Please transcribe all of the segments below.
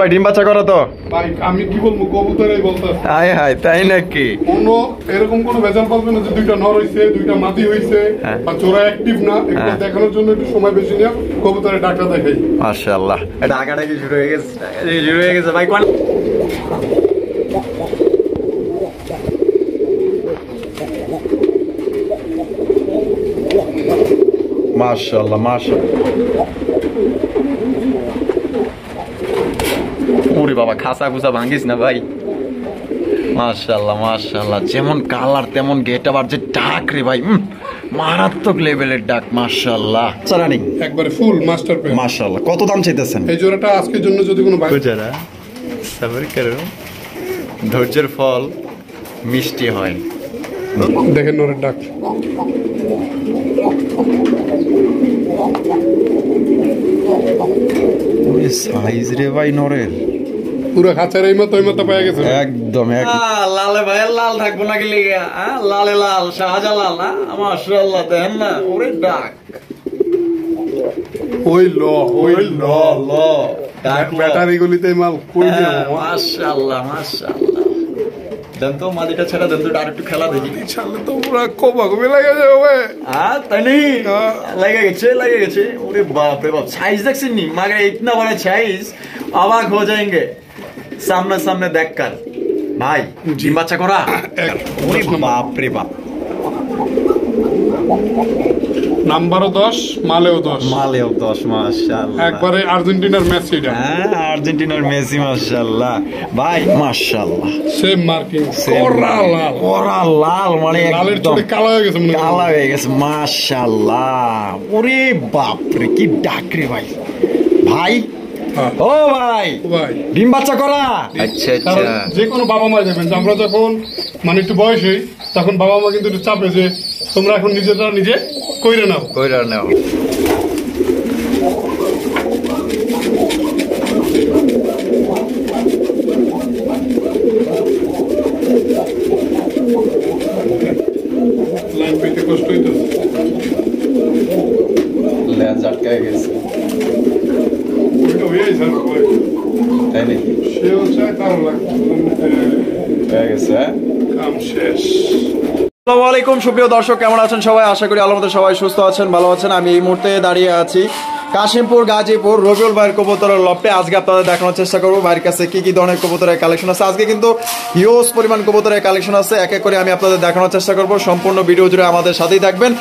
ভাই ডিম বাচ্চা করো তো ভাই আমি কি বলবো কবুতরই বলতাছি হাই হাই তাই নাকি কোনো এরকম কোনো ভেজাল পাবে না যে দুইটা নর হইছে দুইটা মাদি হইছে বা জোড়া অ্যাক্টিভ না এটা দেখানোর জন্য একটু সময় বেশি নিয়ে কবুতরের ডাকটা দেখাই মাশাআল্লাহ এটা আগাটা কি শুরু হয়ে গেছে ভাই কোন মাশাআল্লাহ ওরে বাবা খাসা খুসা ভাঙিস না ভাই মাশাআল্লাহ যেমন কালার তেমন গেট আবার যে ডাক রে ভাই মারাত্মক লেভেলের ডাক মাশাআল্লাহ রানিং একবারে ফুল মাস্টার পেয়ার মাশাআল্লাহ কত দাম চাইতেছেন এই জোড়াটা আজকের জন্য যদি কোনো ভাই যারা সবর করো ধৈর্যের ফল মিষ্টি হয় দেখেন নরের ডাক ওরে সাইজ রে ভাই নরের পুরো খাঁচার এই মতো পেয়ে গেছে একদম লালে ভাই লাল থাকবো নাকি লিগে লালে লাল শাহজালাল না মাশাআল্লাহ দেখেন না ওরে ডাক ওই ল ডাক ব্যাটারি গুলিতে মাল কই দিয়ে মাশাআল্লাহ দেন তো মাদিটা ছেড়ে দেন তো আর একটু খেলা দেখি ছাড়লে তো পুরো কোপা কমে লাগে যাবে তাই নেই লাগে গেছে ওরে বাপ রে বাপ সাইজ দেখছেন নি मगर इतना बड़ा साइज अवाक हो जाएंगे सामने देखकर भाई ডিম বাচ্চা করা ওরে বাপ রে বাপ নাম্বারও 10 মালেও 10 মাশাআল্লাহ একবারে আর্জেন্টিনার মেসি এটা আর্জেন্টিনার মেসি মাশাআল্লাহ ভাই মাশাআল্লাহ সেম মার্কিং ওরা লাল মানে লালের চোখে কালো হয়ে গেছে কালো হয়ে গেছে মাশাআল্লাহ ওরে বাপ রে কি ডাক রে ভাই ও ভাই ডিম বাচ্চা করা আচ্ছা যে কোনো বাবা মা যাবেন আমরা যখন মানে একটু বয়স হই তখন বাবা মা কিন্তু একটু চাপে যে তোমরা এখন নিজে কইরে নাও লাইন পেতে কষ্ট হইতেছে লেজ আটকে গেছে তাই নাকি সেও চায় তারও লাগবে হয়ে গেছে কাম শেষ আসসালামু আলাইকুম সুপ্রিয় দর্শক কেমন আছেন সবাই আশা করি আল্লাহর মধ্যে সবাই সুস্থ আছেন ভালো আছেন আমি এই মুহূর্তে দাঁড়িয়ে আছি কাশিমপুর গাজীপুর রবিউল ভাইয়ের কবুতরের লপে আজকে আপনাদের দেখানোর চেষ্টা করবো ভাইয়ের কাছে কি ধরনের কবুতরের কালেকশন আছে আজকে কিন্তু হিউজ পরিমাণ কবুতরের কালেকশন আছে এক এক করে আমি আপনাদের দেখানোর চেষ্টা করবো সম্পূর্ণ ভিডিও জুড়ে আমাদের সাথেই থাকবেন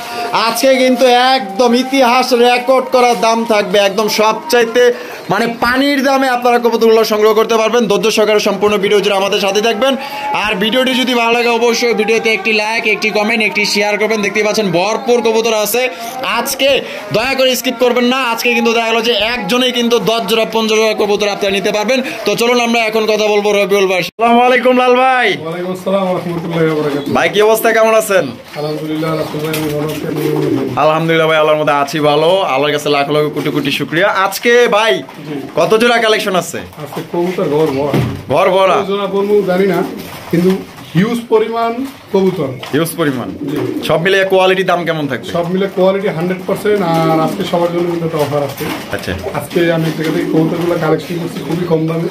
আজকে কিন্তু একদম ইতিহাস রেকর্ড করার দাম থাকবে একদম সবচাইতে মানে পানির দামে আপনারা কবুতরগুলো সংগ্রহ করতে পারবেন ধৈর্য সহকারে সম্পূর্ণ ভিডিও জুড়ে আমাদের সাথে থাকবেন আর ভিডিওটি যদি ভালো লাগে অবশ্যই ভিডিওতে একটি লাইক একটি কমেন্ট একটি শেয়ার করবেন দেখতেই পাচ্ছেন ভরপুর কবুতর আছে আজকে দয়া করে স্কিপ করবেন না আজকে কিন্তু দেখা গেল যে একজনেই কিন্তু 10 জোড়া 15 জোড়া কবুতর আপনারা নিতে পারবেন তো চলুন আমরা এখন কথা বলবো রবিউল ভাই আসসালামু আলাইকুম লাল ভাই ওয়ালাইকুম আসসালাম ওয়া রাহমাতুল্লাহি ওয়া বারাকাতুহু ভাই কি অবস্থা কেমন আছেন আলহামদুলিল্লাহ আলহামদুলিল্লাহ ভাই আল্লাহর মধ্যে আছি ভালো আল্লাহর কাছে লাখ লাখ কোটি কোটি শুকরিয়া আজকে ভাই কত জোড়া কালেকশন আছে আজকে কবুতর ঘর ভরা জোড়া বলবো জানি না কিন্তু হিউজ পরিমাণ কবুতর হিউজ পরিমাণ সব মিলে কোয়ালিটি দাম কেমন থাকবে সব মিলে কোয়ালিটি 100% আর আজকে সবার জন্য কিন্তু একটা অফার আছে আচ্ছা আজকে আমি থেকে কবুতরগুলো কালেকশন করছি খুবই কম দামে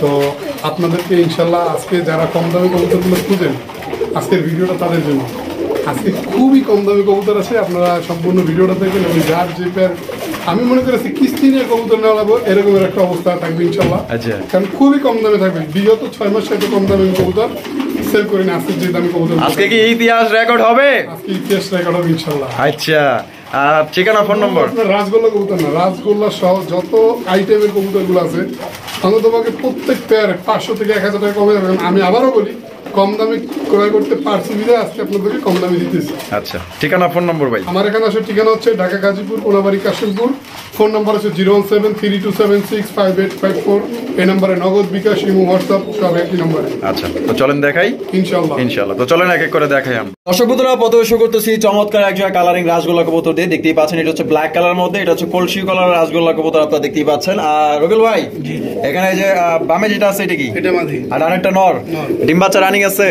তো আপনাদেরকে ইনশাল্লাহ আজকে যারা কম দামে কবুতরগুলো খুঁজেন আজকের ভিডিওটা তাদের জন্য আজকে খুবই কম দামে কবুতর আছে আপনারা সম্পূর্ণ ভিডিওটা দেখবেন এবং যার যে প্যার আমি মনে করেছি কিস্তি নিয়ে কবুতর নেওয়া লাগবো এরকমের একটা অবস্থা থাকবে ইনশাল্লাহ আচ্ছা কারণ খুবই কম দামে থাকবে বিগত 6 মাস এত কম দামে কবুতর সেল করি না আজকে যে দামে কবুতর আজকে কি ইতিহাস রেকর্ড হবে আজকে ইতিহাস রেকর্ড হবে ইনশাল্লাহ আচ্ছা আর ঠিকানা ফোন নম্বর রাজগোল্লা কবুতর না রাজগোল্লা সহ যত আইটেমের কবুতরগুলো আছে আমি তোমাকে প্রত্যেক পেয়ারে 500 থেকে 1000 টাকা কমে যাবে আমি আবারও বলি কম দামে ক্রয় করতে পারছি বিধায় আজকে আপনাদেরকে কম দামে দিতেছি। আচ্ছা, ঠিকানা ফোন নম্বর ভাই। আমার এখানে আসার ঠিকানা হচ্ছে ঢাকা গাজীপুর কোনাবাড়ি কাশিমপুর। ফোন নাম্বার আছে 01732765854। এই নম্বরে নগদ, বিকাশ, ইমো, হোয়াটসঅ্যাপ সব একই নম্বরে। আচ্ছা, তো চলেন দেখাই ইনশাআল্লাহ। ইনশাআল্লাহ। তো চলেন এক এক করে দেখাই আমরা। দর্শক বন্ধুরা, প্রথমে শুরু করতেছি চমৎকার একজোড়া কালারিং রাসগোল্লা কবুতর দিয়ে। দেখতেই পাচ্ছেন এটা হচ্ছে ব্ল্যাক কালার মধ্যে, এটা হচ্ছে কলসি কালার রাসগোল্লা কবুতর আপনারা দেখতেই পাচ্ছেন। আর রবিউল ভাই, এখানে যে বামে যেটা আছে এটা কি? এটা মাঝি। আর আরেকটা নর। ডিম বাচ্চা রানিং আছে।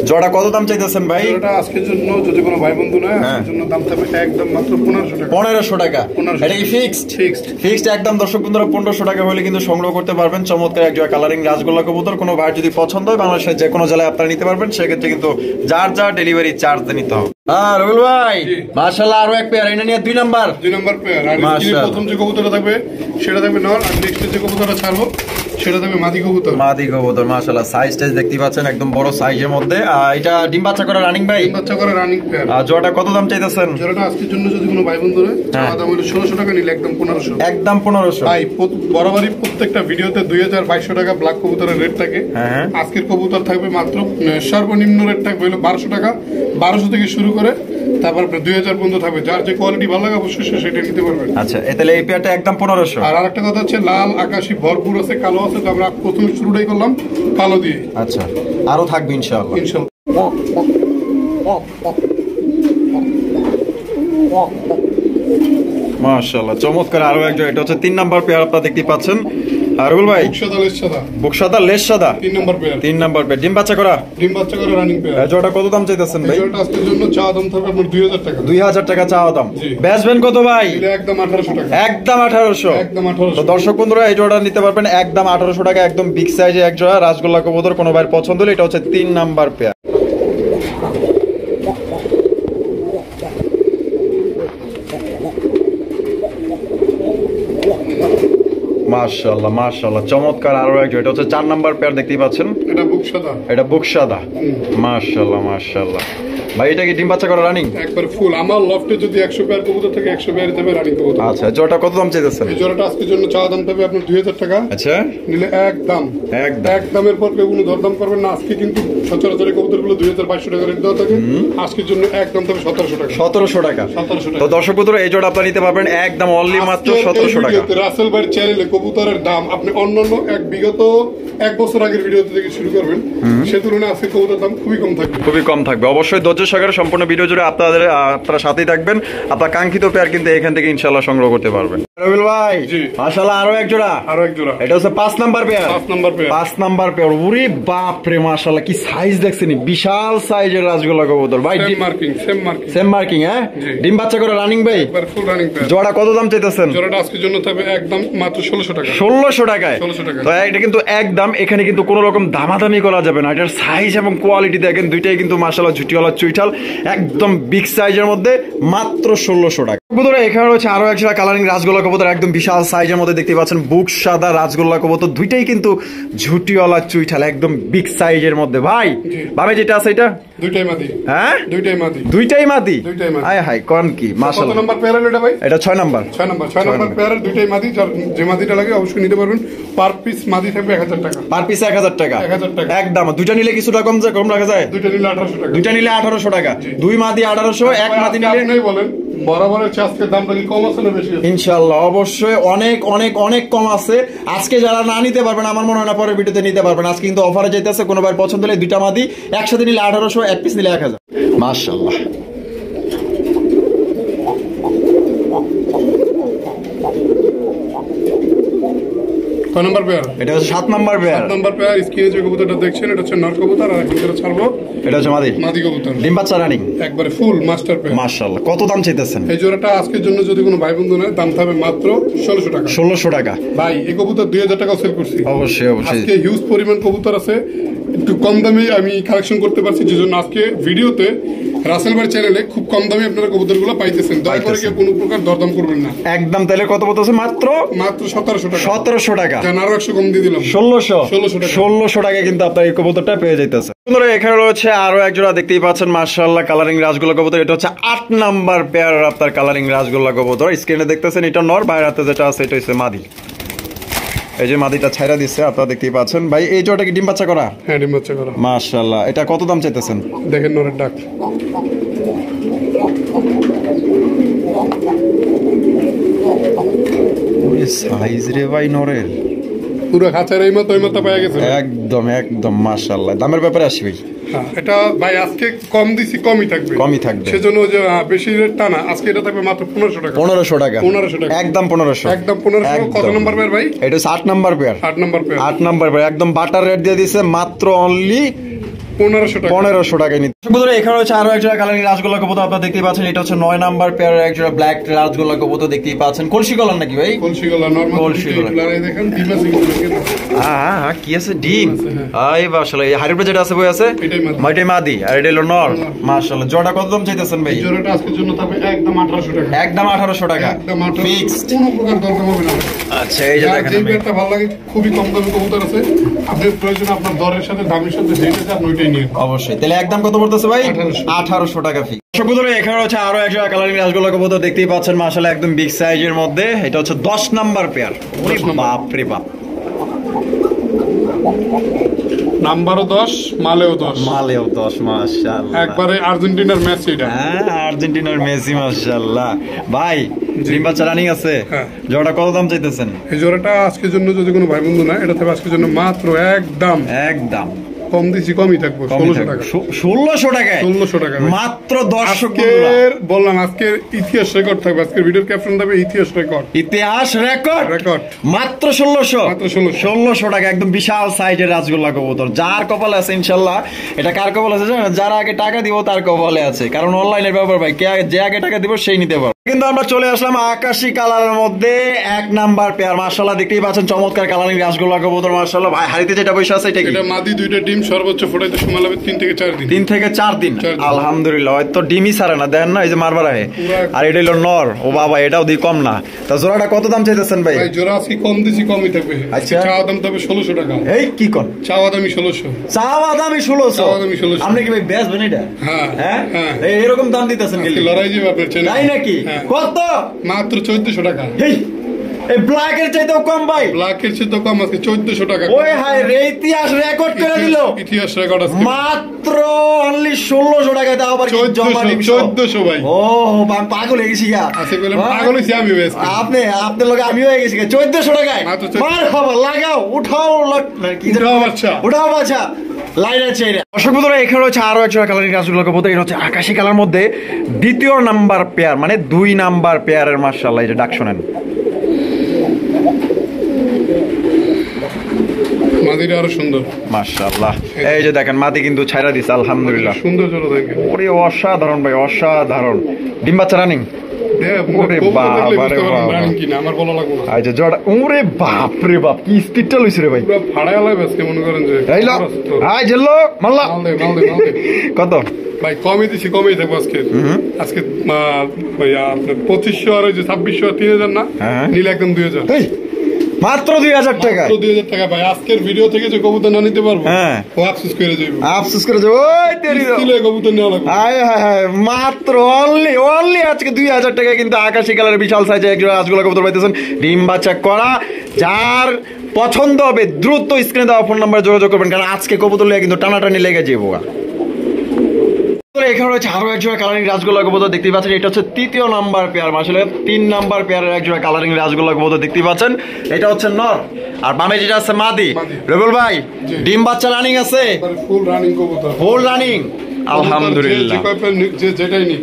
জোড়া কত দাম চাইতেছেন ভাই? এটা আজকের জন্য যদি কোনো ভাই বন্ধু নয়, আজকের জন্য দাম থাকবে একদম মাত্র 1500 টাকা। 1500 টাকা। এটা কি ফিক্সড? ফিক্সড একদম দর্শক বন্ধুরা 1500 টাকা হলে কিন্তু সংগ্রহ করতে পারবেন চমৎকার একজোড়া কালারিং রাসগোল্লা কবুতর। কোনো ভাই যদি পছন্দ হয় বাংলাদেশের যে কোনো জেলায় আপনারা নিতে পারবেন, সেক্ষেত্রে কিন্তু যার যার ডেলিভারি চার্জ নিতে হবে। হ্যাঁ রবিউল ভাই, মাশাআল্লাহ আরো এক পেয়ার, এটা নিয়ে 2 নাম্বার পেয়ার। আর প্রথম যে কবুতরটা থাকবে সেটা থাকবে নর, আর নেক্সট যে কবুতরটা ছাড়বো সেটা থাকবে মাদি কবুতর। মাদি কবুতর মাশাআল্লাহ, সাইজ টাইজ দেখতে পাচ্ছেন একদম বড় সাইজের মধ্যে। এটা ডিম বাচ্চা করা রানিং ভাই? ডিম বাচ্চা করা রানিং পেয়ার। আর জোড়াটা কত দাম চাইতেছেন? জোড়াটা আজকের জন্য যদি কোনো ভাই বন্ধু হয়, চাওয়া দাম হলো 1600 টাকা, নিলে একদম 1500। একদম 1500 ভাই। বরাবরই প্রত্যেকটা ভিডিওতে 2200 টাকা ব্ল্যাক কবুতরের রেট থাকে। আজকের কবুতর থাকবে মাত্র সর্বনিম্ন রেট থাকবে হলো 1200 টাকা। 1200 থেকে শুরু করে তারপর 2000 পর্যন্ত থাকবে। যার যে কোয়ালিটি ভালো লাগে অবশ্যই সেটা নিতে পারবেন। আচ্ছা, তাহলে এই পেয়ারটা একদম 1500। আর আরেকটা কথা হচ্ছে লাল আকাশী ভরপুর আছে, কালো আছে। তো আমরা প্রথমে শুরুটাই করলাম কালো দিয়ে। আচ্ছা, আরো থাকবে ইনশাআল্লাহ। মাশাআল্লাহ চমৎকার আরো একজন, এটা হচ্ছে 3 নাম্বার পেয়ার আপনারা দেখতে পাচ্ছেন। আর রবিউল ভাই, বুকসাদা লেস সাদা 3 নাম্বার পেয়ার। 3 নাম্বার পেয়ার, ডিম বাচ্চা করা রানিং পেয়ার। জোড়াটা কত দাম চাইতেছেন ভাই? জোড়াটা আজকের জন্য চাওয়া দাম থাকবে আপনার 2000 টাকা। 2000 টাকা চাওয়া দাম। বেচবেন কত ভাই? একদম 1800 টাকা। একদম 1800। একদম 1800। তো দর্শক বন্ধুরা, এই জোড়াটা নিতে পারবেন একদম 1800 টাকা। একদম বিগ সাইজে এক জোড়া রাসগোল্লা কবুতর, কোনো ভাইয়ের পছন্দ হলে এটা হচ্ছে 3 নাম্বার পেয়ার। মাশাআল্লাহ মাশাআল্লাহ চমৎকার আরো একজন, এটা হচ্ছে 4 নাম্বার পেয়ার দেখতেই পাচ্ছেন। এটা বুকসাদা। মাশাআল্লাহ মাশাআল্লাহ। ভাই এটা কি ডিম বাচ্চা করা রানিং? একবার ফুল। আমার লফটে যদি 100 পেয়ার কবুতর থাকে 100 পেয়ার দেবে রানিং কবুতর। আচ্ছা, জোড়াটা কত দাম চাইতেছেন? এই জোড়াটা আজকের জন্য চাওয়া দাম থাকবে আপনার 2000 টাকা। আচ্ছা, নিলে একদমের পর কেউ কোনো দরদাম করবেন না। আজকে কিন্তু সচরাচর কবুতরগুলো 2200 টাকা রেট দেওয়া থাকে। আজকের জন্য একদম তবে 1700 টাকা। 1700 টাকা। 1700 টাকা। তো দর্শক বন্ধুরা, এই জোড়া আপনারা নিতে পারবেন একদম অনলি মাত্র 1700 টাকা। রাসেল ভাই চ্যানেলে কবুতরের দাম আপনি অন্যান্য বিগত 1 বছর আগের ভিডিও থেকে শুরু করবেন, সে তুলনায় আজকে কবুতরের দাম খুবই কম থাকবে। খুবই কম থাকবে। অবশ্যই ধৈর্য সহকারে সম্পূর্ণ ভিডিও জুড়ে আপনারা সাথেই থাকবেন। আপনার কাঙ্ক্ষিত পেয়ার কিন্তু এখান থেকে ইনশাআল্লাহ সংগ্রহ করতে পারবেন। রবিউল ভাই, মাশাআল্লাহ আরো এক জোড়া। এটা হচ্ছে 5 নাম্বার পেয়ার। 5 number pair. ওরে বাপ রে, মাশাআল্লাহ কি সাইজ দেখছেন, বিশাল সাইজের রাসগোল্লা কবুতর ভাই। Same marking. হ্যাঁ, ডিম বাচ্চা করে রানিং ভাই? একবার ফুল রানিং পেয়ার। জোড়া কত দাম চাইতেছেন? জোড়াটা আজকের জন্য থাকবে একদম মাত্র 1600 টাকা। 1600 টাকায়। 1600 টাকা। তো এটা কিন্তু একদম, এখানে কিন্তু কোনো রকম দামাদামি করা যাবে না। এটার সাইজ এবং কোয়ালিটি দেখেন, দুইটাই কিন্তু মাশাআল্লাহ ঝুটিওয়ালা চুইঠাল, একদম বিগ সাইজের মধ্যে মাত্র 1600 টাকা। বন্ধুরা, এখানে রয়েছে আরো একজোড়া কালারিং রাসগোল্লা কবুতর, একদম বিশাল সাইজের মধ্যে দেখতে পাচ্ছেন। বুক সাদা রাসগোল্লা কবুতর, দুইটাই কিন্তু ঝুটিওয়ালা চুইঠাল, একদম বিগ সাইজের মধ্যে। ভাই ভাবে যেটা আছে এটা দুইটাই মাদি। হ্যাঁ, দুইটাই মাদি। দুইটাই মাদি। আয় হাই কোন কি মাশাআল্লাহ। কত নাম্বার পেয়ার এটা ভাই? এটা 6 নাম্বার। 6 নাম্বার পেয়ারের দুইটাই মাদি। যে মাদিটা লাগে অবশ্যই নিতে পারবেন। পার পিস মাদি থাকবে 1000 টাকা। পার পিস 1000 টাকা। 1000 টাকা একদম। দুইটা নিলে কিছুটা কম রাখা যায়? দুইটা নিলে 1800 টাকা। দুইটা নিলে 1800 টাকা। দুই মাদি 1800, এক মাদি নিলে আপনি বলেন বরাবরের আজকে দামটা কি কম আছে না বেশি আছে? ইনশাআল্লাহ অবশ্যই অনেক অনেক অনেক কম আছে। আজকে যারা না নিতে পারবেন, আমার মনে হয় না পরের ভিডিওতে নিতে পারবেন। আজকে কিন্তু অফারে যেতেছে, কোনো ভাই পছন্দ হলে দুইটা মাদি একসাথে নিলে 1800, এক পিস নিলে 1000। মাশাআল্লাহ। কয় নাম্বার পেয়ার? এটা হচ্ছে 7 নাম্বার পেয়ার। 7 number pair. স্ক্রিনে যে কবুতরটা দেখছেন এটা হচ্ছে নর কবুতর, আর একটা ছাড়বো এটা হচ্ছে মাদি কবুতর। ডিম বাচ্চা রানিং একবারে ফুল মাস্টার পেয়ার। মাশাআল্লাহ। কত দাম চাইতেছেন? এই জোড়াটা আজকের জন্য যদি কোনো ভাই বন্ধু নেয় দাম থাকবে মাত্র 1600 টাকা। 1600 টাকা। ভাই এই কবুতর 2000 টাকা সেল করছি। অবশ্যই অবশ্যই। আজকে হিউজ পরিমাণ কবুতর আছে, একটু কম দামে আমি কালেকশন করতে পারছি, যেজন্য আজকে ভিডিওতে রাসেল ভাই চ্যানেলে খুব কম দামে আপনারা কবুতরগুলো পাইতেছেন। দয়া করে কেউ কোনো প্রকার দরদাম করবেন না। একদম। তাহলে কত বলতেছে? মাত্র 1700 টাকা। 1700 টাকা। জান আরো 100 কম দিয়ে দিলাম। 1600 টাকা কিন্তু আপনার এই কবুতরটা পেয়ে যাইতেছে। বন্ধুরা, এখানে রয়েছে আরো এক জোড়া দেখতেই পাচ্ছেন মাশাআল্লাহ কালারিং রাসগোল্লা কবুতর। এটা হচ্ছে 8 নাম্বার পেয়ার আপনার কালারিং রাসগোল্লা কবুতর। স্ক্রিনে দেখতেছেন এটা নর, বাইরের হাতে যেটা আছে এটা হচ্ছে মাদি। এই যে মাদিটা ছাইরা দিচ্ছে, আপনারা দেখতেই পাচ্ছেন। ভাই এই জোড়াটা কি ডিম বাচ্চা করা? হ্যাঁ, ডিম বাচ্চা করা। মাশাআল্লাহ। এটা কত দাম চাইতেছেন? দেখেন নরের ডাক, সাইজ রে ভাই নরের, পুরো খাঁচার এই মতো পাওয়া গেছে। একদম একদম মাশাআল্লাহ। দামের ব্যাপারে আসি ভাই। হ্যাঁ, এটা ভাই আজকে কম দিছি, কমই থাকবে, কমই থাকবে। সেজন্য যে বেশি রেট টা না, আজকে এটা থাকবে মাত্র 1500 টাকা। 1500 টাকা, 1500 টাকা, একদম 1500, একদম 1500। কত নম্বর পেয়ার ভাই? এটা হচ্ছে 8 নাম্বার পেয়ার। 8 নম্বর পেয়ার, 8 নাম্বার পেয়ার, একদম বাটার রেট দিয়ে দিছে মাত্র অনলি 1500 টাকা। 1500 টাকায় নিতে। বন্ধুরা এখানে হচ্ছে আরো এক জোড়া কালারিং রাজগোল্লা কবুতর আপনারা দেখতেই পাচ্ছেন। এটা হচ্ছে 9 নাম্বার পেয়ার এক জোড়া ব্ল্যাক রাজগোল্লা কবুতর দেখতেই পাচ্ছেন। কলসি কলার নাকি ভাই? কলসি গলা নরমাল কলসি গলা। দেখেন ডিম আছে কিন্তু। হ্যাঁ কি আছে? ডিম। এই মাশাআল্লাহ। এই হাইব্রিড যেটা আছে বই আছে, মাইটাই মাদি আর এটা হলো নর। মাশাআল্লাহ। জোড়া কত দাম চাইতেছেন ভাই? জোড়াটা আজকের জন্য থাকবে একদম 1800 টাকা। একদম 1800 টাকা, একদম 1800, ফিক্সড। কোনো প্রকার দরদাম হবে না। আচ্ছা এই যে যার দেখেন, যে পেয়ারটা ভালো লাগে, খুবই কম দামে কবুতর আছে, আপনি প্রয়োজন আপনার দরের সাথে দামের সাথে যেটা চান ওইটাই নিয়ে। অবশ্যই। তাহলে একদম কত পড়তেছে ভাই? 1800 টাকা ফি। দর্শক এখানে হচ্ছে আরো এক জোড়া কালারিং রাজগোল্লা কবুতর দেখতেই পাচ্ছেন। মাশাআল্লাহ একদম বিগ সাইজের মধ্যে। এটা হচ্ছে 10 নাম্বার পেয়ার। ওরে বাপ রে বাপ, নাম্বারও 10, মালেও 10, মালেও 10। মাশাআল্লাহ, একবারে আর্জেন্টিনার ম্যাচ এটা। হ্যাঁ আর্জেন্টিনার মেসি। মাশাআল্লাহ। ভাই ডিম বাচ্চা রানিং আছে। হ্যাঁ। জোড়াটা কত দাম চাইতেছেন? এই জোড়াটা আজকের জন্য যদি কোনো ভাই বন্ধু না, এটা থাকবে আজকের জন্য মাত্র একদম একদম কম দিছি, কমই থাকবো 1600 টাকা। 1600 টাকায়, 1600 টাকা ভাই। মাত্র। দর্শক আজকের বললাম, আজকের ইতিহাস রেকর্ড থাকবে, আজকের ভিডিওর ক্যাপশন থাকবে ইতিহাস রেকর্ড। ইতিহাস রেকর্ড, রেকর্ড মাত্র 1600, মাত্র 1600 1600 টাকা। একদম বিশাল সাইজের রাজগোল্লা কবুতর। যার কপালে আছে ইনশাল্লাহ, এটা কার কপালে আছে জানেন? যারা আগে টাকা দিব তার কপালে আছে, কারণ অনলাইনের ব্যাপার ভাই, যে আগে টাকা দিব সেই নিতে পারবে। কিন্তু আমরা চলে আসলাম আকাশি কালারের মধ্যে 1 নাম্বার পেয়ার। মাশাআল্লাহ দেখতেই পাচ্ছেন চমৎকার কালারিং রাজগোল্লা কবুতর। মাশাআল্লাহ। ভাই হাড়িতে যেটা বসে আছে এটা কি? এটা মাদি, দুইটা ডিম, সর্বোচ্চ ফোটাইতে সময় লাগবে 3 থেকে 4 দিন। 3 থেকে 4 দিন। আলহামদুলিল্লাহ। হয়তো ডিমই ছাড়ে না, দেন না এই যে মারবার আহে। আর এটা হলো নর। ও বাবা, এটাও দি কম না। তা জোড়াটা কত দাম চাইতেছেন ভাই? ভাই জোড়া আজকে কম দিছি, কমই থাকবে। আচ্ছা। চাওয়া দাম তবে 1600 টাকা। এই কি কোন? চাওয়া দামই 1600। চাওয়া দামই 1600। চাওয়া দামই 1600। আপনি কি ভাই বেচবেন এটা? হ্যাঁ হ্যাঁ, হ্যাঁ। এরকম দাম দিতেছেন আজকে গেলে লড়াই যাবে আপনার চ্যানেল। তাই নাকি? হ্যাঁ। কত? মাত্র 1400 টাকা। এই ব্ল্যাকের চাইতেও কম ভাই। ব্ল্যাকের চেয়ে তো কম, আজকে 1400 টাকা। ওই হাই রে, ইতিহাস রেকর্ড করে দিল। ইতিহাস রেকর্ড আছে মাত্র অনলি 1600 টাকায়। দাও আবার 1400 ভাই। ও পাগল হয়ে গেছি গা। আচ্ছা বলে পাগল হইছি আমি বেশ। আপনার লগে আমি হয়ে গেছি 1400 টাকায়। মাত্র 1400 মার খবর লাগাও, উঠাও কি উঠাও বাচ্চা। উঠাও বাচ্চা। লাইন আছে এটা। দর্শক বন্ধুরা এখানে হচ্ছে আরো একটা কালারিং রাজগোল্লা কবুতর। এটা হচ্ছে আকাশি কালার মধ্যে 2 নাম্বার পেয়ার, মানে 2 নাম্বার পেয়ারের। মাশাআল্লাহ। এই যে ডাক শোনেন, মাদিরা আরো সুন্দর। মাশাআল্লাহ। এই যে দেখেন মাদি কিন্তু ছাইরা দিছে আলহামদুলিল্লাহ। সুন্দর জোড়া দেখেন। ওরে অসাধারণ ভাই, অসাধারণ। ডিম বাচ্চা রানিং। ওরে বাবা রে বাবা, কিনা আমার বলা লাগবে না। এই যে জোড়া, ওরে বাপ রে বাপ, কি স্পিডটা লইছে রে ভাই। পুরো ফাড়ায় লাগবে আজকে, মনে করেন যে এই লো, আই জেলো মাল্লা। মাল দে। কত ভাই? কমই দিছি, কমই থাকবো আজকে। আজকে ভাইয়া আপনার 2500 আর ওই যে 2600 আর 3000 না, হ্যাঁ। নিলে একদম 2000। এই মাত্র 2000 টাকা। মাত্র 2000 টাকা ভাই। আজকের ভিডিও থেকে যে কবুতর না নিতে পারবো, হ্যাঁ, ও আফসোস করে যাইবো। আফসোস করে যাবো। ওই তেরি দাও। কিলো কবুতর নেওয়া লাগবে। হায় হায় হায়, মাত্র অনলি আজকে 2000 টাকা কিন্তু আকাশি কালারের বিশাল সাইজে একজন রাজগোল্লা কবুতর পাইতেছেন। ডিম বাচ্চা করা। যার পছন্দ হবে দ্রুত স্ক্রিনে দেওয়া ফোন নাম্বারে যোগাযোগ করবেন, কারণ আজকে কবুতর লিয়ে কিন্তু টানাটানি লেগে যাবো। এখানে রয়েছে আরো এক জোড়া কালারিং রাজগোল্লা কবুতর দেখতেই পাচ্ছেন। এটা হচ্ছে 3 নাম্বার পেয়ার। আসলে 3 নাম্বার পেয়ারের এক জোড়া কালারিং রাজগোল্লা কবুতর দেখতেই পাচ্ছেন। এটা হচ্ছে নর, আর বামে যেটা আছে মাদি। রবিউল ভাই ডিম বাচ্চা রানিং আছে, ফুল রানিং কবুতর, ফুল রানিং আলহামদুলিল্লাহ। যেটাই নি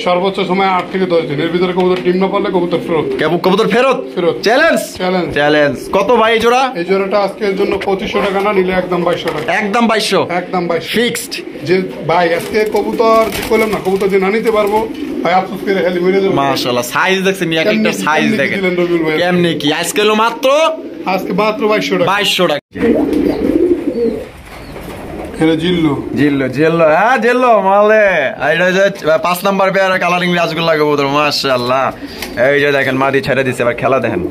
সর্বোচ্চ সময় 8 থেকে 10 দিন, এর ভিতরে কবুতর ডিম না পারলে কবুতর ফেরত। কবুতর ফেরত। Challenge challenge challenge. কত ভাই এই জোড়া? এই জোড়াটা আজকের জন্য 2500 টাকা না, নিলে একদম 2200 টাকা। একদম 2200, একদম 2200 ফিক্সড। যে ভাই আজকে কবুতর যে কইলাম না, কবুতর যে না নিতে পারবো ভাই, আফসোস করে খালি মরে যাবে। মাশাআল্লাহ। সাইজ দেখছেন, এক একটা সাইজ দেখেন কেমনে কি। আজকে হলো মাত্র 2200 টাকা। 2200 টাকা। জিল্লু হ্যাঁ জিল্লো মালে। এটা যে 5 নাম্বার পেয়ারের কালারিং রাজগোল্লা কবুতর। মাশাআল্লাহ। এই যে দেখেন মাদি ছেড়ে দিচ্ছে, এবার খেলা দেখেন।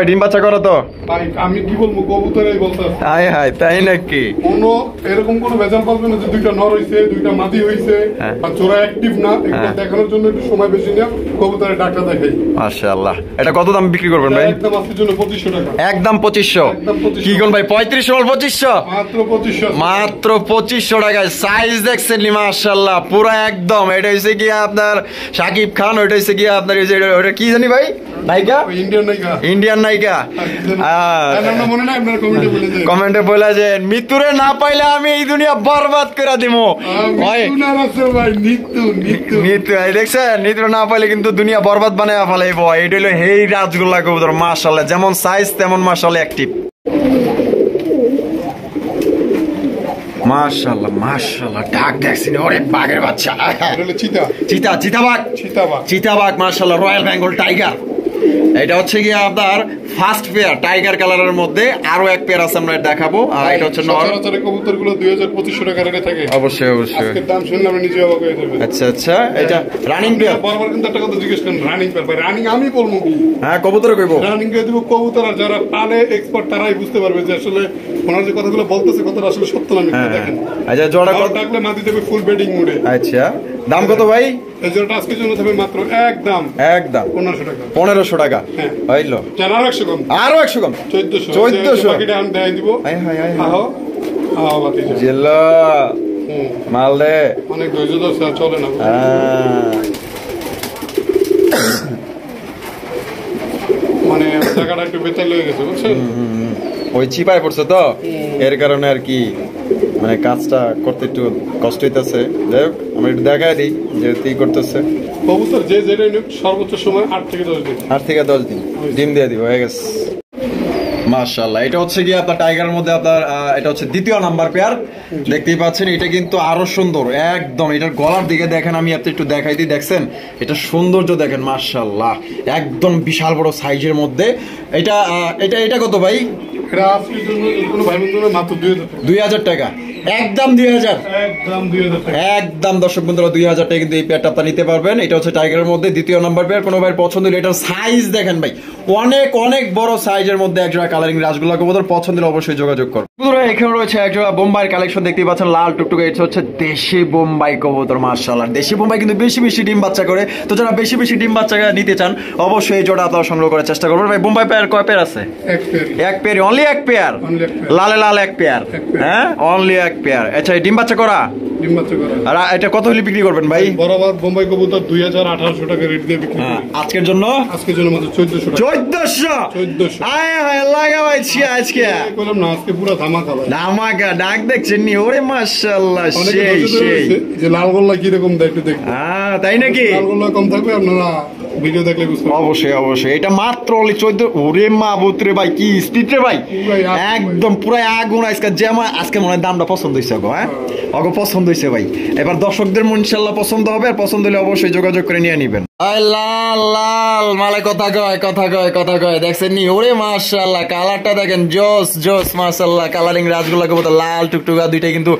ভাই ডিম বাচ্চা করো তো? ভাই আমি কি বলবো, কবুতরই বলতে হাই হাই, তাই নাকি? কোনো এরকম কোনো ভেজাল পাবে না যে দুইটা নর হইছে, দুইটা মাদি হইছে, হ্যাঁ। আর জোড়া অ্যাক্টিভ না, এগুলো দেখানোর জন্য একটু সময় বেশি নেওয়া, কবুতরের ডাক্তার দেখাই। মাশাআল্লাহ। এটা কত দাম বিক্রি করবেন ভাই? একদম আজকের জন্য 2500 টাকা। একদম 2500। একদম 2500। কি কোন ভাই 3500 বল 2500? মাত্র 2500। মাত্র 2500 টাকায়। সাইজ দেখছেন নি মাশাআল্লাহ, পুরো একদম। এটা হইছে কি আপনার শাকিব খান, ওটা হইছে কি আপনার এই যে ওটা কি জানি ভাই, নায়িকা, ইন্ডিয়ান নায়িকা। ইন্ডিয়ান নায়িকা। নাম মনে নাই আপনার, কমেন্টে বলে দেন। কমেন্টে বলে যে মিতুরে না পাইলে আমি এই দুনিয়া বরবাদ করে দিমু। ভাই নিতু এই দেখছেন, নিতু না পাইলে কিন্তু দুনিয়া বরবাদ বানায় ফেলাইব। এটা হলো হেই রাজগোল্লা কবুতর মাশাআল্লাহ, যেমন সাইজ তেমন মাশাআল্লাহ অ্যাক্টিভ। মাশাআল্লাহ মাশাআল্লাহ, ডাক দেখছেন, ওরে বাঘের বাচ্চা। চিতাবাঘ মাশাআল্লাহ, রয়্যাল বেঙ্গল টাইগার। এটা হচ্ছে গিয়ে আপনার ফার্স্ট পেয়ার টাইগার কালারের মধ্যে, আরো এক পেয়ার আছে আমরা দেখাবো। আর এটা হচ্ছে কবুতরগুলো 2500 টাকা রেটে থাকে। অবশ্যই অবশ্যই। আজকের দাম শুনলে আপনি নিজে অবাক হয়ে যাবেন। আচ্ছা আচ্ছা, এটা রানিং পেয়ার। বারবার কিন্তু একটা কথা জিজ্ঞেস করেন, রানিং পেয়ার ভাই, রানিং আমি বলবো কি? হ্যাঁ, কবুতরে কইবো। রানিং কে দিব কবুতর, আর যারা পালে এক্সপার্ট তারাই বুঝতে পারবে যে আসলে ওনার যে কথাগুলো বলতেছে কথাটা আসলে সত্য না মিথ্যা। দেখেন আচ্ছা, জোড়া কত ডাকলে মাটি দেবে ফুল বেডিং মুডে। আচ্ছা, দাম কত ভাই? এই জোড়াটা আজকের জন্য থাকবে মাত্র একদম 1500 টাকা। 1500 টাকা। হ্যাঁ, হইলো। জানা 100 কম, আরো 100 কম, 1400 বাকিটা আমি দেখাই দিব। হাই হাই হাই, আহো আহো বাকি জিল্লা মাল দে। অনেক ধৈর্য ধরছে, আর চলে না। মানে জায়গাটা একটু বেতাল হয়ে গেছে বুঝছেন। ওই চিপায় পড়ছে তো, এর কারণে আর কি মানে কাজটা করতে একটু কষ্ট হইতেছে। যাই হোক, আমরা একটু দেখাই দিই যেহেতু করতেছে। কবুতর যে যেটা নিক সর্বোচ্চ সময় 8 থেকে 10 দিন। 8 থেকে 10 দিন ডিম দিয়ে দিব, হয়ে গেছে। মাশাআল্লাহ, এটা হচ্ছে কি আপনার টাইগারের মধ্যে আপনার এটা হচ্ছে দ্বিতীয় নাম্বার পেয়ার। দেখতেই পাচ্ছেন, এটা কিন্তু আরো সুন্দর একদম। এটার গলার দিকে দেখেন, আমি আপনি একটু দেখাই দিই, দেখছেন এটা সৌন্দর্য দেখেন মাশাআল্লাহ, একদম বিশাল বড় সাইজের মধ্যে। এটা এটা এটা কত ভাই? এটা আজকের জন্য কোনো ভাই বন্ধুরা মাত্র 2000 টাকা। একদম 2000, একদম 2000 টাকা। একদম দর্শক বন্ধুরা 2000 টাকা কিন্তু এই পেয়ারটা আপনারা নিতে পারবেন। এটা হচ্ছে টাইগারের মধ্যে দ্বিতীয় নাম্বার পেয়ার। কোনো ভাইয়ের পছন্দ হলে এটার সাইজ দেখেন ভাই, অনেক অনেক বড় সাইজের মধ্যে একজোড়া কালারিং রাজগোল্লা কবুতর পছন্দ হলে অবশ্যই যোগাযোগ করুন। বন্ধুরা এখানে রয়েছে একজোড়া বোম্বাই কালেকশন, দেখতেই পাচ্ছেন লাল টুকটুকে। এটা হচ্ছে দেশি বোম্বাই কবুতর মাশাআল্লাহ। দেশি বোম্বাই কিন্তু বেশি বেশি ডিম বাচ্চা করে, তো যারা বেশি বেশি ডিম বাচ্চা নিতে চান অবশ্যই এই জোড়া আপনারা সংগ্রহ করার চেষ্টা করবেন। ভাই বোম্বাই পেয়ার কয় পেয়ার আছে? এক পেয়ার, অনলি এক পেয়ার, লালে লাল এক পেয়ার। হ্যাঁ, অনলি এক পেয়ার। আচ্ছা, ডিম বাচ্চা করা? ডিম বাচ্চা করা। আর এটা কত হলে বিক্রি করবেন ভাই? বরাবর বোম্বাই কবুতর 1800 টাকা রেট দিয়ে বিক্রি করি। আজকের জন্য মাত্র 1400 টাকা। 1400। আয় হায় লাগাইছি আজকে। বললাম না, আজকে পুরো ধামাকা ভাই। ধামাকা, ডাক দেখছেন নি? ওরে মাশাআল্লাহ, সেই সেই। যে লাল গোল্লা কি রকম দেখতে দেখতে। তাই নাকি? লাল গোল্লা কম থাকবে, আপনারা ভিডিও দেখলে বুঝতে পারবেন। অবশ্যই অবশ্যই। এটা মাত্র অনলি 14। ওরে মা বুতরে ভাই, কি স্পিড রে ভাই, একদম পুরো আগুন। আজকে যেমন আজকে মনে হয় দামটা পছন্দ হয়েছে গো। হ্যাঁ, অগো পছন্দ হয়েছে ভাই। এবার দর্শকদের ইনশাআল্লাহ পছন্দ হবে, আর পছন্দ হলে অবশ্যই যোগাযোগ করে নিয়ে নিবেন। লাল লাল মালে কথা কয়, কথা কয়, কথা কয়, দেখছেন নি? ওরে মাশাআল্লাহ, কালারটা দেখেন, জোস জোস মাশাআল্লাহ। কালারিং রাজগোল্লা কবুতর, লাল টুকটুকা দুইটাই কিন্তু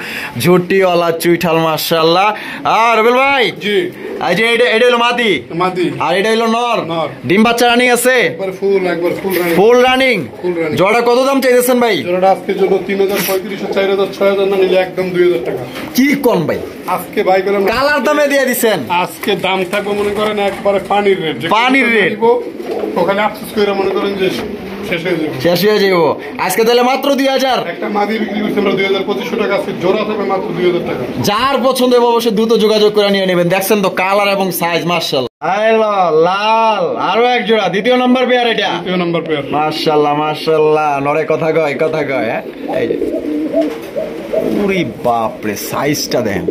ঝুটিওয়ালা চুইঠাল মাশাআল্লাহ। আর রবিল ভাই, জি, এই যে এটা হলো মাদি, আর এটা হলো নর। ডিম বাচ্চা রানিং আছে? একবার ফুল রানিং। Full running. জোড়া কত দাম চাইতেছেন ভাই? জোড়াটা আজকের জন্য 3000, 3500, 4000, 6000 না নিলে একদম 2000 টাকা। কি কোন ভাই? আজকে ভাই বললাম কালার দামে দিয়ে দিবেন। আজকে দাম থাকবে মনে করেন একবারে পানির রেট। পানির রেট। ওখানে আফসোস করে মনে করেন যে শেষ হয়ে যাবো। আজকে তাহলে মাত্র 2000। একটা মাদি বিক্রি করছি আমরা 2500 টাকা। আজকে জোড়া থাকবে মাত্র 2000 টাকা। যার পছন্দ হবে অবশ্যই দ্রুত যোগাযোগ করে নিয়ে নেবেন। দেখছেন তো কালার এবং সাইজ মাশাআল্লাহ। লাল আরো এক জোড়া, দ্বিতীয় নাম্বার পেয়ার। এটা দ্বিতীয় নাম্বার পেয়ার। মাশাআল্লাহ মাশাআল্লাহ, নরে কথা কয়, কথা কয়। এই যে পুরি বাপ রে, সাইজটা দেন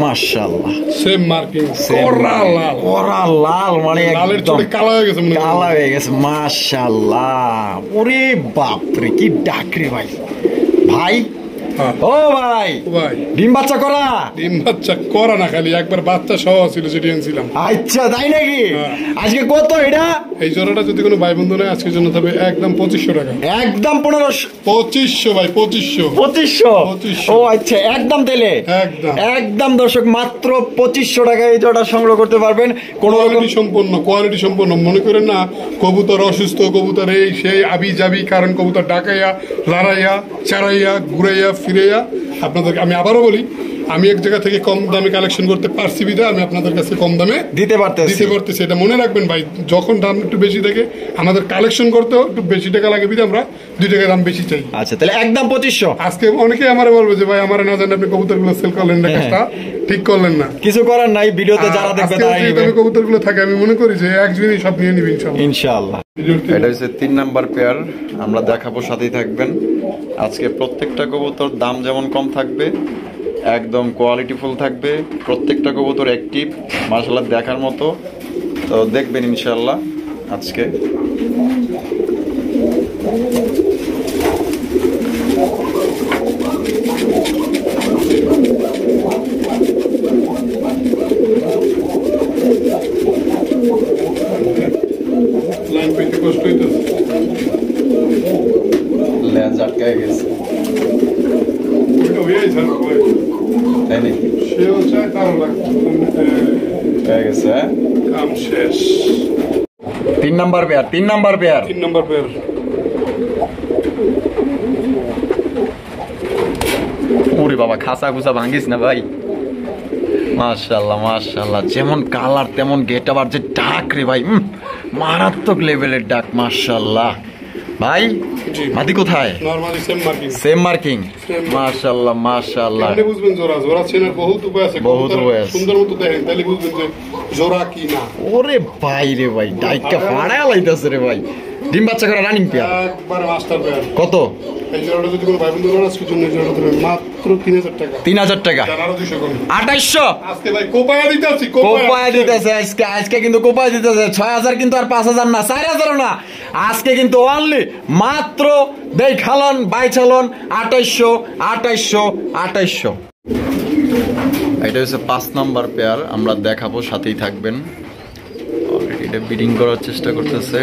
মাশাআল্লাহ। সেম মার্কিং, কোরা লাল, কোরা লাল, মানে লালের চুড়ি কালো হয়ে গেছে, মনে কালো হয়ে গেছে মাশাআল্লাহ। ওরে বাপ রে, কি ডাক রে ভাই। ভাই ও ভাই, ডিম বাচ্চা করা? ডিম বাচ্চা করা না, খালি একবার বাচ্চা সহ ছিল, সেটি আনছিলাম। আচ্ছা, তাই নাকি? আজকে কত এটা? এই জোড়াটা যদি কোনো ভাই বন্ধু নেয় আজকের জন্য তবে একদম 2500 টাকা। একদম 1500 2500 ভাই 2500 2500 ও আচ্ছা একদম দিলে একদম দর্শক মাত্র 2500 টাকায় এই জোড়া সংগ্রহ করতে পারবেন। কোনো রকম কোয়ালিটি সম্পন্ন মনে করেন না কবুতর অসুস্থ, কবুতর এই সেই আবি যাবি, কারণ কবুতর ডাকাইয়া লড়াইয়া চারাইয়া ঘুরাইয়া ফিরাইয়া আপনাদের আমি আবারও বলি আমি এক জায়গা থেকে কম দামে কালেকশন করতে পারছি বিধায় আমি আপনাদের কাছে কম দামে দিতে পারতেছি। এটা মনে রাখবেন ভাই, যখন দাম একটু বেশি থাকে আমাদের কালেকশন করতেও একটু বেশি টাকা লাগে বিধায় আমরা 2 টাকা দাম বেশি চাই। আচ্ছা তাহলে একদম 2500। আজকে অনেকে আমারে বলবে যে ভাই আমার না জানেন আপনি কবুতরগুলো সেল করলেন না, কাজটা ঠিক করলেন না। কিছু করার নাই, ভিডিওতে যারা দেখবে তারাই নেবে। কবুতরগুলো থাকে আমি মনে করি যে একজনই সব নিয়ে নিবে ইনশাআল্লাহ। এটা হচ্ছে 3 নাম্বার পেয়ার, আমরা দেখাবো, সাথেই থাকবেন। আজকে প্রত্যেকটা কবুতর দাম যেমন কম থাকবে একদম কোয়ালিটিফুল থাকবে, প্রত্যেকটা কবুতর অ্যাক্টিভ মাশাআল্লাহ দেখার মতো, তো দেখবেন ইনশাআল্লাহ আজকে। লাইন পেতে কষ্ট হইতেছে, লেজ আটকায় গেছে তাই নাকি? সেও চায় তারও লাগবে হয়ে গেছে কাম শেষ। 3 নাম্বার পেয়ার 3 নাম্বার পেয়ার ওরে বাবা খাসা খুসা ভাঙিস না ভাই। মাশাআল্লাহ মাশাআল্লাহ, যেমন কালার তেমন গেট আবার যে ডাক রে ভাই, মারাত্মক লেভেলের ডাক মাশাআল্লাহ। ভাই মাটি কোথায়? নরমালি সেম মার্কিং মাশাআল্লাহ মাশাআল্লাহ। আপনি বুঝবেন জোড়া চেনার বহুত উপায় আছে, সুন্দর মতো দেখেন তাহলে বুঝবেন যে জোড়া কি না। ওরে ভাই রে ভাই ডাইকা ফাড়া লাইতাছে রে ভাই। ডিম বাচ্চা করা রানিং পেয়ার একবার মাস্টার পেয়ার। কত? এই জোড়াটা যদি কোনো ভাই বন্ধু না আজকে জন্য জোড়াটা ধরবেন মাত্র 3000 টাকা। 3000 টাকা, 2800 আজকে ভাই কোপায়া দিতেছি, কোপায়া দিতেছে আজকে কিন্তু কোপায়া দিতেছে। 6000 কিন্তু আর 5000 না, 4000 না, আজকে কিন্তু অনলি মাত্র দেখালন বাইছালন 2800। এটা হচ্ছে 5 নাম্বার পেয়ার, আমরা দেখাবো, সাথেই থাকবেন। অলরেডি এটা বিডিং করার চেষ্টা করতেছে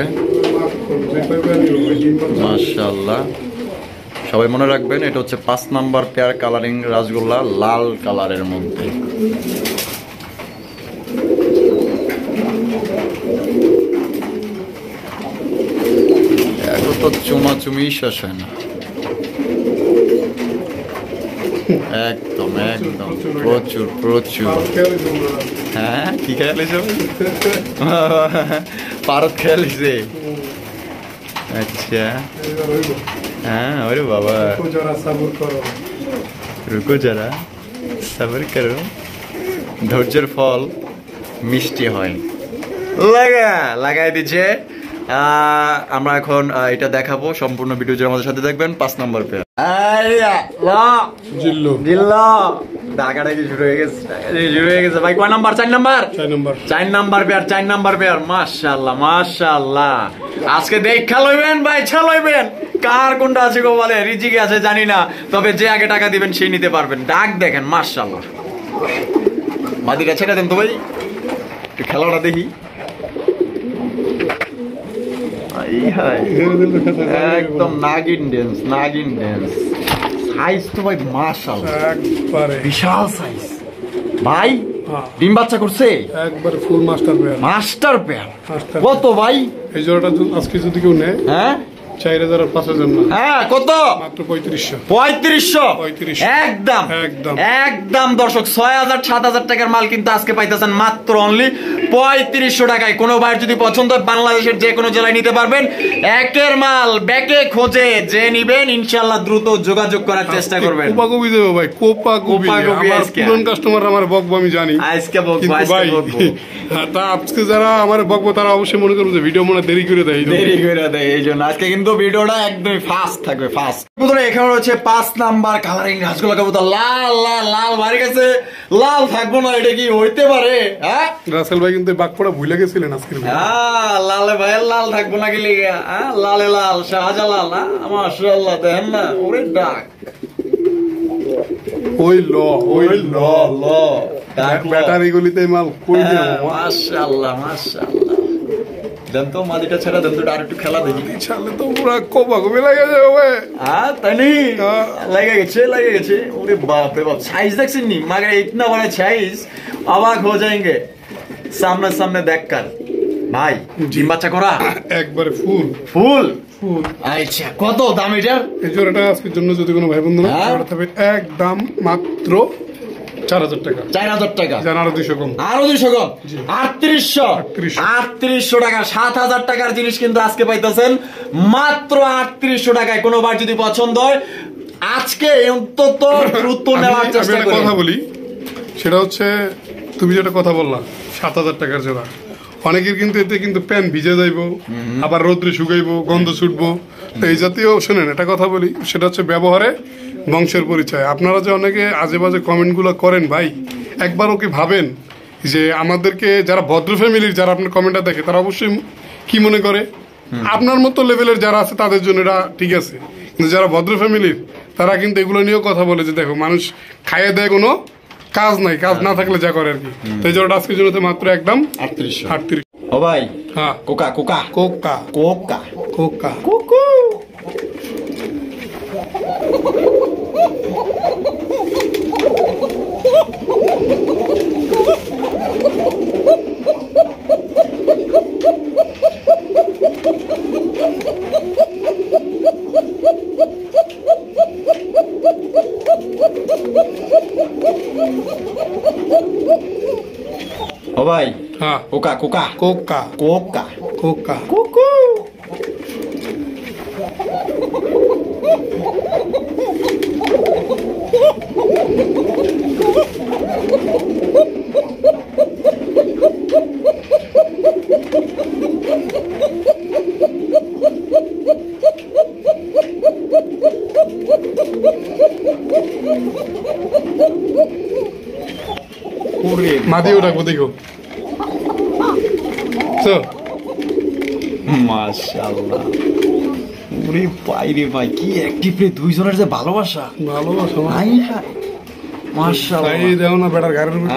মাশাআল্লাহ। সবাই মনে রাখবেন এটা হচ্ছে 5 নাম্বার পেয়ার, কালারিং রাসগোল্লা লাল কালারের মধ্যে। এখন তো চুমাচুমি শেষ হয় না, একদম প্রচুর। হ্যাঁ কি খেয়ালিস পারত খেয়ালিছে? আচ্ছা হ্যাঁ ওরে বাবা, রুকো যারা সাবর করো, ধৈর্যের ফল মিষ্টি হয়। লাগাই দিচ্ছে। আমরা এখন এটা দেখাবো, সম্পূর্ণ ভিডিও জুড়ে আমাদের সাথে দেখবেন। 5 নম্বর পেয়ার শুরু হয়ে গেছে ভাই। কয় number? 4 number pair. 4 number pair মাশাআল্লাহ মাশাআল্লাহ। আজকে দেখা লইবেন ভাই, লইবেন কার কোনটা আছে গো বলে, রিজিকে আছে জানি না, তবে যে আগে টাকা দিবেন সেই নিতে পারবেন। ডাক দেখেন মাশাআল্লাহ। মাদিটা ছেড়ে দেন তো ভাই, একটু খেলাটা দেখি। একদম নাগিন ড্যান্স সাইজ তো ভাই মাশাআল্লাহ একবারে বিশাল সাইজ ভাই। ডিম বাচ্চা করছে একবার ফুল মাস্টার পেয়ার। কত ভাই এই জোড়াটা আজকে যদি কেউ নেয়? হ্যাঁ 4000 আর 5000 না। হ্যাঁ কত? মাত্র 3500। একদম দর্শক 6000 7000 টাকার মাল কিন্তু আজকে পাইতেছেন মাত্র অনলি 3500 টাকায়। কোনো ভাইয়ের যদি পছন্দ হয় বাংলাদেশের যে কোনো জেলায় নিতে পারবেন। একের মাল ব্যাকে খোঁজে যে নিবেন ইনশাআল্লাহ দ্রুত যোগাযোগ করার চেষ্টা করবেন। কোপাগুবি দেব ভাই, কোপাগুবি। আমার পুরনো কাস্টমার আমার বকবো আমি জানি, আজকে বকবো। তা আজকে যারা আমার বকবো তারা অবশ্যই মনে করবে যে ভিডিও মনে দেরি করে দেয়, এই জন্য আজকে কিন্তু ভিডিওটা একদমই ফাস্ট থাকবে, ফাস্ট। এখানে রয়েছে 5 নাম্বার কালারিং রাসগোল্লা কবুতর, লাল বাড়ি গেছে, লাল থাকবো না, এটা কি হইতে পারে? হ্যাঁ রাসেল ভাই কিন্তু বাগপড়া ভুলে গেছিলেন আজকে। লালে ভাই লাল থাকবো না, কি লেগে লালে লাল শাহজালাল না মাশাআল্লাহ। দেখেন না ওরে ডাক, ওই ল ব্যাটারি গুলিতে মাল কই দেব। মাশাআল্লাহ দেন তো মাদিটা ছেড়ে দেন তো, আর একটু খেলা দেখি। ছাড়লে তো পুরো কোপা কোপে লাগে যাবে। তাই নি লাগে গেছে ওরে বাপ রে বাপ, সাইজ দেখছেন নি মাগরে, ইতনা বড় সাইজ, অবাক হয়ে যাएंगे সামনে সামনে দেখकर। ভাই ডিম বাচ্চা করা একবারে ফুল ফুল ফুল। আচ্ছা কত দাম এটার? এই জোড়াটা আজকের জন্য যদি কোনো ভাই বন্ধু না তবে একদম মাত্র 4000 টাকা। 4000 টাকা, জান আরো 200 কম, আরো 200 কম, 3800 টাকা। 7000 টাকার জিনিস কিন্তু আজকে পাইতেছেন মাত্র 3800 টাকায়। কোনোবার যদি পছন্দ হয় আজকে অন্তত দ্রুত নেওয়ার চেষ্টা আমি একটা কথা বলি, সেটা হচ্ছে তুমি যেটা কথা বললা 7000 টাকার জোড়া, অনেকের কিন্তু এতে কিন্তু প্যান ভিজে যাইবো, আবার রোদ্রে শুকাইবো, গন্ধ ছুটবো। তো এই জাতীয় শোনেন একটা কথা বলি, সেটা হচ্ছে ব্যবহারে বংশের পরিচয়। আপনারা যে অনেকে আজে বাজে কমেন্টগুলো করেন ভাই, একবার ওকে ভাবেন যে আমাদেরকে যারা ভদ্র ফ্যামিলির যারা আপনার কমেন্টটা দেখে তারা অবশ্যই কি মনে করে, আপনার মতো লেভেলের যারা আছে তাদের জন্য এটা ঠিক আছে, কিন্তু যারা ভদ্র ফ্যামিলির তারা কিন্তু এগুলো নিয়েও কথা বলে যে দেখো মানুষ খাইয়ে দেয়, কোনো কাজ নাই, কাজ না থাকলে যা করে আর কি। তো এই জন্য আজকের জন্য মাত্র একদম 38। ও ভাই হ্যাঁ Coca Coca Coca Coca Coca কুকু। ও ভাই হ্যাঁ Coca Coca Coca Coca Coca কুকু। মাদিও রাখবো দেখো। মাশাআল্লাহ, ওরে ভাই রে ভাই, কি অ্যাক্টিভ রে, দুইজনের যে ভালোবাসা। ভালোবাসা মাশাআল্লাহ। এই দেখো না বেটার গাড়ির উপর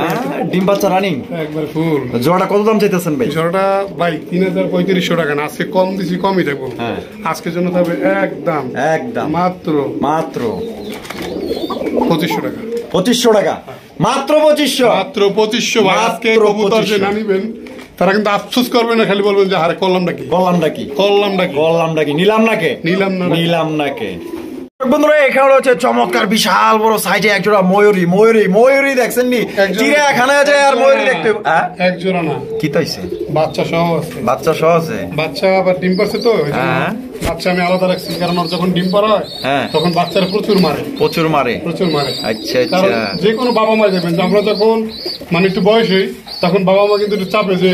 ডিম বাচ্চা রানিং একবার ফুল। জোড়াটা কত দাম চাইতেছেন ভাই? জোড়াটা ভাই 3500 টাকা না, আজকে কম দিছি, কমই থাকবো। হ্যাঁ আজকের জন্য থাকবে একদম মাত্র মাত্র 2500 টাকা। 2500 টাকা, মাত্র 2500, মাত্র 2500 ভাই। আজকে কবুতর যে না নিবেন তারা কিন্তু আফসোস করবে না, খালি বলবেন যে আরে করলামটা কি, নিলাম নাকি। বন্ধুরা এখানে হচ্ছে চমৎকার বিশাল বড় সাইজে একজোড়া ময়ূরী দেখছেন নি? চিড়িয়াখানায় যায় আর ময়ূরী দেখতে এক জোড়া না, কি তাইছে বাচ্চা সহ আছে। বাচ্চা আবার ডিম পারছে তো, বাচ্চা আমি আলাদা রাখছি, কারণ ওর যখন ডিম পাড়া হয় তখন বাচ্চারা প্রচুর মারে। আচ্ছা কারণ যে কোনো বাবা মা দেখবেন যে আমরা যখন মানে একটু বয়স হই তখন বাবা মা কিন্তু একটু চাপে যে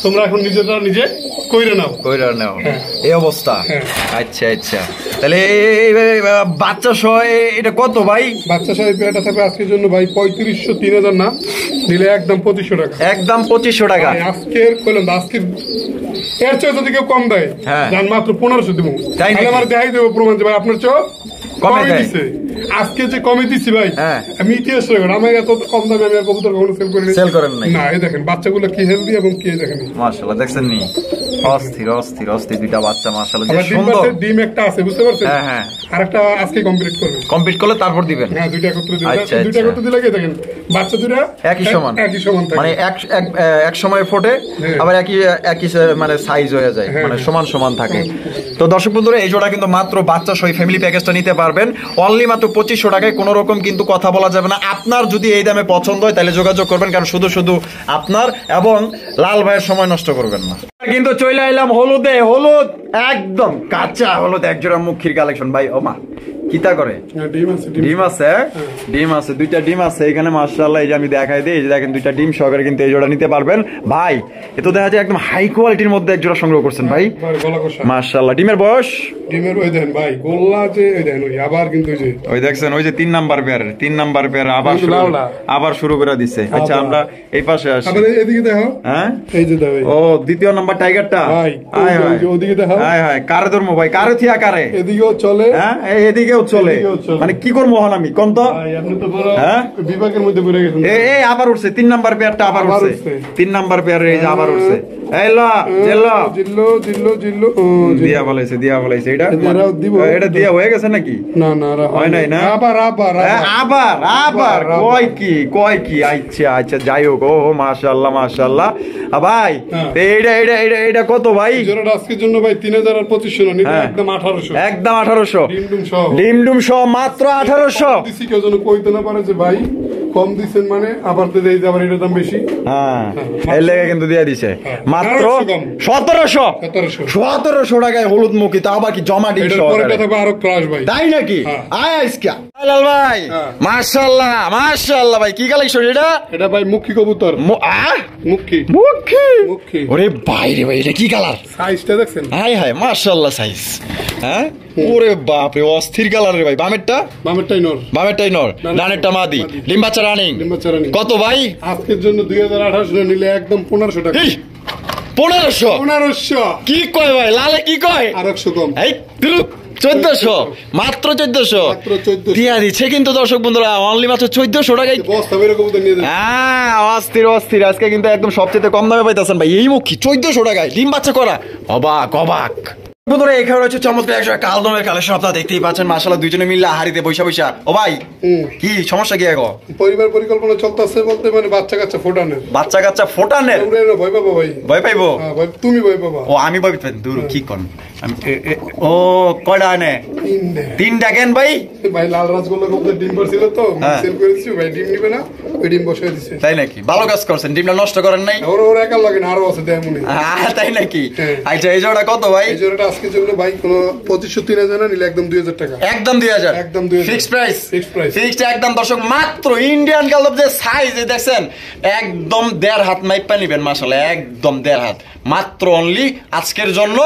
তোমরা এখন নিজে কইরে নাও এই অবস্থা। আচ্ছা তাহলে বাচ্চা সহ এটা কত ভাই? বাচ্চা সহ এই পেয়ারটা থাকবে আজকের জন্য ভাই 3500, 3000 না নিলে একদম 2500 টাকা। একদম 2500 টাকা। আজকের কইলাম আজকের এর চেয়ে যদি কেউ কম দেয় জান মাত্র 1500 দিব। তাহলে আমার দেখাই দেবো প্রমাণ যে ভাই আপনার চেয়ে কমে দিছে। আজকে যে কমে দিছি ভাই, আমি ইতিহাস রেকর্ড, আমি এত কম দামে আমি আর কবুতর কখনো সেল করেন না। এই দেখেন বাচ্চাগুলো কি হেলদি এবং কি দেখেন মাশাআল্লাহ, দেখছেন নি? অস্থির দুইটা বাচ্চা মাশাআল্লাহ, যে সুন্দর। ডিম একটা আছে বুঝতে পারছেন? আরেকটা আজকে কমপ্লিট করলে তারপর দিবেন। দুইটা একত্রে দিবেন, দুইটা একত্রে দিলে কি দেখেন বাচ্চা দুইটা একই সমান থাকে, মানে এক সময় ফোটে আবার একই মানে সাইজ হয়ে যায়, মানে সমান থাকে। তো দর্শক বন্ধুরা এই জোড়া কিন্তু মাত্র বাচ্চা সহ ফ্যামিলি প্যাকেজটা নিতে পারবেন অনলি মাত্র 2500 টাকায়। কোনো রকম কিন্তু কথা বলা যাবে না। আপনার যদি এই দামে পছন্দ হয় তাহলে যোগাযোগ করবেন, কারণ শুধু আপনার এবং লাল ভাইয়ের সময় নষ্ট করবেন না। কিন্তু চলে আইলাম হলুদ একদম কাঁচা হলুদ একজোড়া মুখির কালেকশন ভাই। ও মা কিতা করে ডিম আছে দুইটা ডিম আছে এখানে মাশাআল্লাহ। এই যে আমি দেখাই দিই, এই যে দেখেন দুইটা ডিম সহকারে কিন্তু এই জোড়া নিতে পারবেন ভাই। এ তো দেখা যায় একদম হাই কোয়ালিটির মধ্যে এক জোড়া সংগ্রহ করছেন ভাই, মাশাআল্লাহ। ডিমের বয়স ওই দেখেন ভাই গোল্লা যে ওই দেখেন ওই আবার কিন্তু ওই দেখছেন ওই যে 3 নাম্বার পেয়ার আবার শুরু করে দিছে। আচ্ছা আমরা এই পাশে আসি, এদিকে দেখো। এই যে দেখো ও দ্বিতীয় নাম্বার টাইগারটা ভাই, ওদিকে দেখো। কারে ধরমো ভাই, কারে থিয়া কারে এদিকেও চলে, এদিকেও চলে, মানে কি করবো হন আমি কোন তো বিভাগের মধ্যে পড়ে গেছেন। আবার উঠছে 3 নাম্বার পেয়ারটা, আবার উঠছে 3 নাম্বার পেয়ার, এই যে আবার উঠছে। এই ল জেলো জিল্লো জিল্লো জিল্লো দিয়া বলাইছে এটা এরা দিব। এটা দিয়া হয়ে গেছে নাকি না না হয় নাই না আবার আবার আবার আবার কয় কি আচ্ছা যাই হোক ও মাশাআল্লাহ মাশাআল্লাহ ভাই হ্যাঁ। এটা কত ভাই জোড়াটা আজকের জন্য ভাই 3025 না নিলে হ্যাঁ। একদম 1800 একদম 1800 ডিমডুম সহ ডিমডুম সহ মাত্র 1800 দিছি কেউ যেন কইতে না পারে যে ভাই কম দিছেন মানে আবার তো দেই আবার এটার দাম বেশি হ্যাঁ এর লেগে কিন্তু দিয়ে দিছে হ্যাঁ। মাত্র 1800 কম। 1700 1700 টাকায় হলুদ মুখী তা আবার কি জমা ডিম এটার সহ পরেটা থাকবে আরো ক্রাশ ভাই তাই নাকি হ্যাঁ। আয় আজকে লাল ভাই হ্যাঁ। মাশাআল্লাহ ভাই কি কালেকশন এটা এটা ভাই মুখী কবুতর মুখী মুখী ওরে ভাই রে ভাই এটা কি কালার সাইজটা দেখছেন হাই মাশাআল্লাহ সাইজ হ্যাঁ ওরে বাপ রে অস্থির কালার রে ভাই বামেরটাই নর বামেরটাই নর না, ডানেরটা মাদি মাদি। ডিম বাচ্চা রানিং ডিম বাচ্চা running। কত ভাই আজকের জন্য 2018 নিলে একদম 1500 টাকা এই 1500 1500 কি কয় ভাই লালে কি কয় আর 100 কম এই দিলু 1400 মাত্র 1400 মাত্র 1400 দিয়া দিচ্ছে কিন্তু দর্শক বন্ধুরা অনলি মাত্র 1400 টাকায় বস্তা বের কবুতর নিয়ে যান হ্যাঁ অস্থির আজকে কিন্তু একদম সবচেয়ে কম দামে পাইতেছেন ভাই এই মুখী 1400 টাকায় ডিম বাচ্চা করা অবাক বন্ধুরা এখানে হচ্ছে চমৎকার একশো কালদমের কালেকশন আপনারা দেখতেই পাচ্ছেন মাশাআল্লাহ দুইজনে মিলে হাড়িতে বৈশা ও ভাই কি সমস্যা কি এখন পরিবার পরিকল্পনা চলতেছে বলতে মানে বাচ্চা কাচ্চা ফোটানের বাচ্চা কাচ্চা ফোটানের তোমরা এরা ভয় পাবো ভাই ভয় পাইবো হ্যাঁ ভাই তুমি ভয় পাবা ও আমি ভয় পাই দূর কি কোন ও কয়টা আনে তিনটা কেন ভাই ভাই লাল রাজগোল্লা কবুতর ডিম পারছিল তো হ্যাঁ। সেল করেছি ভাই ডিম নিবে না ওই ডিম বসিয়ে দিছে তাই নাকি ভালো কাজ করছেন ডিমটা নষ্ট করেন নাই ওর একা লাগে না আরো আছে দেয় মনে তাই নাকি হ্যাঁ। আচ্ছা এই জোড়া কত ভাই এই জোড়াটা আজকের জন্য ভাই কোনো 2500-3000 না নিলে একদম 2000 টাকা একদম 2000 একদম 2000 fixed price Fixed price। Fixed একদম দর্শক মাত্র ইন্ডিয়ান কালব যে সাইজ দেখছেন একদম 1.5 হাত মাইপা নিবেন মাশাআল্লাহ একদম 1.5 হাত মাত্র অনলি আজকের জন্য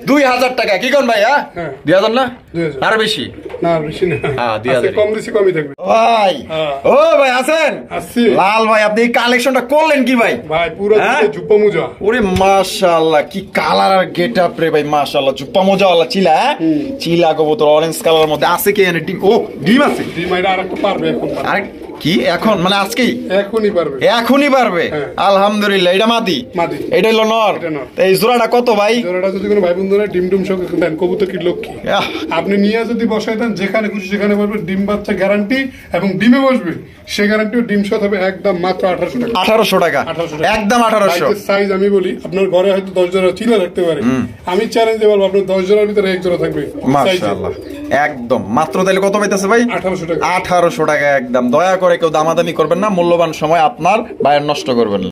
2000 টাকা কি কোন ভাই হ্যাঁ হ্যাঁ। 2000 না 2000 আর বেশি না বেশি না হ্যাঁ, 2000 আজকে কম দিছি কমই থাকবে ভাই হ্যাঁ। ও ভাই আছেন আসছি। লাল ভাই আপনি এই কালেকশনটা করলেন কি ভাই ভাই পুরো হ্যাঁ? জুপ্পা মুজা ওরে মাশাআল্লাহ কি কালার আর গেটআপ রে ভাই মাশাআল্লাহ জুপ্পা মোজাওয়ালা চিলা হ্যাঁ? চিলা কবুতর অরেঞ্জ কালারের মধ্যে আছে কি এনে ডিম ও ডিম আছে ডিম এটা আরেকটা পারবে এখন পারবে। আরে কি এখন মানে আজকেই এখনই পারবে এখনই পারবে হ্যাঁ। আলহামদুলিল্লাহ এটা মাদি মাদি। এটা হলো নর এটা নর। তো এই জোড়াটা কত ভাই জোড়াটা যদি কোনো ভাই বন্ধুরা ডিম ডুম সব দেন কবুতর কি লক্ষ্মী আহ, আপনি নিয়ে যদি বসায় দেন যেখানে খুশি সেখানে বসবে ডিম বাচ্চা গ্যারান্টি এবং ডিমে বসবে সে গ্যারান্টিও ডিম সহ হবে একদম মাত্র 1800 টাকা 1800 টাকা 1800 টাকা। একদম 1800 সাইজ আমি বলি আপনার ঘরে হয়তো 10 জোড়া চিলা থাকতে পারে আমি চ্যালেঞ্জ বলবো আপনার 10 জোড়ার ভিতরে এক জোড়া থাকবে মাশাআল্লাহ একদম মাত্র তাহলে কত পাইতেছে ভাই 1800 টাকা 1800 টাকা একদম দয়া করে কেউ দামাদামি করবেন না মূল্যবান সময় আপনার ভাইয়ের নষ্ট করবেন না